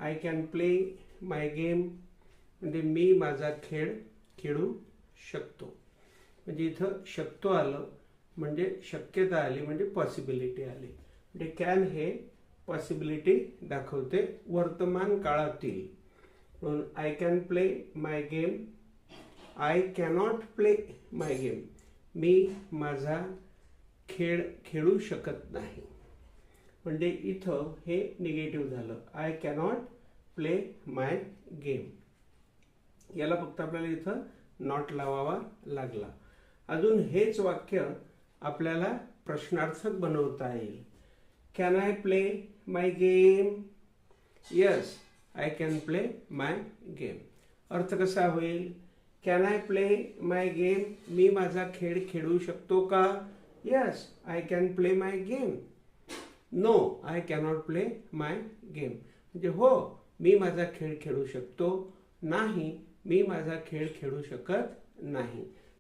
I can play my game म्हणजे मी माझा खेळ खेळू शकतो. म्हणजे इथं शकतो आलं म्हणजे शक्यता आली म्हणजे पॉसिबिलिटी आली. म्हणजे कॅन हे पॉसिबिलिटी दाखवते वर्तमान काळातील. म्हणून I can play my game, I cannot play my game, मी माझा खेळ खेळू शकत नाही. म्हणजे इथं हे निगेटिव्ह झालं, I cannot play my game. याला फक्त आपल्याला इथं नॉट लावावा लागला. अजून हेच वाक्य आपल्याला प्रश्नार्थक बनवता येईल. Can I play my game? Yes, I can play my game. अर्थ कसा होईल? Can I play my game? मी माझा खेळ खेळू शकतो का? Yes, I can play my game. No, I cannot play my game. म्हणजे हो, मी माझा खेळ खेळू शकतो. नाही, मी माझा खेळ खेळू शकत नाही.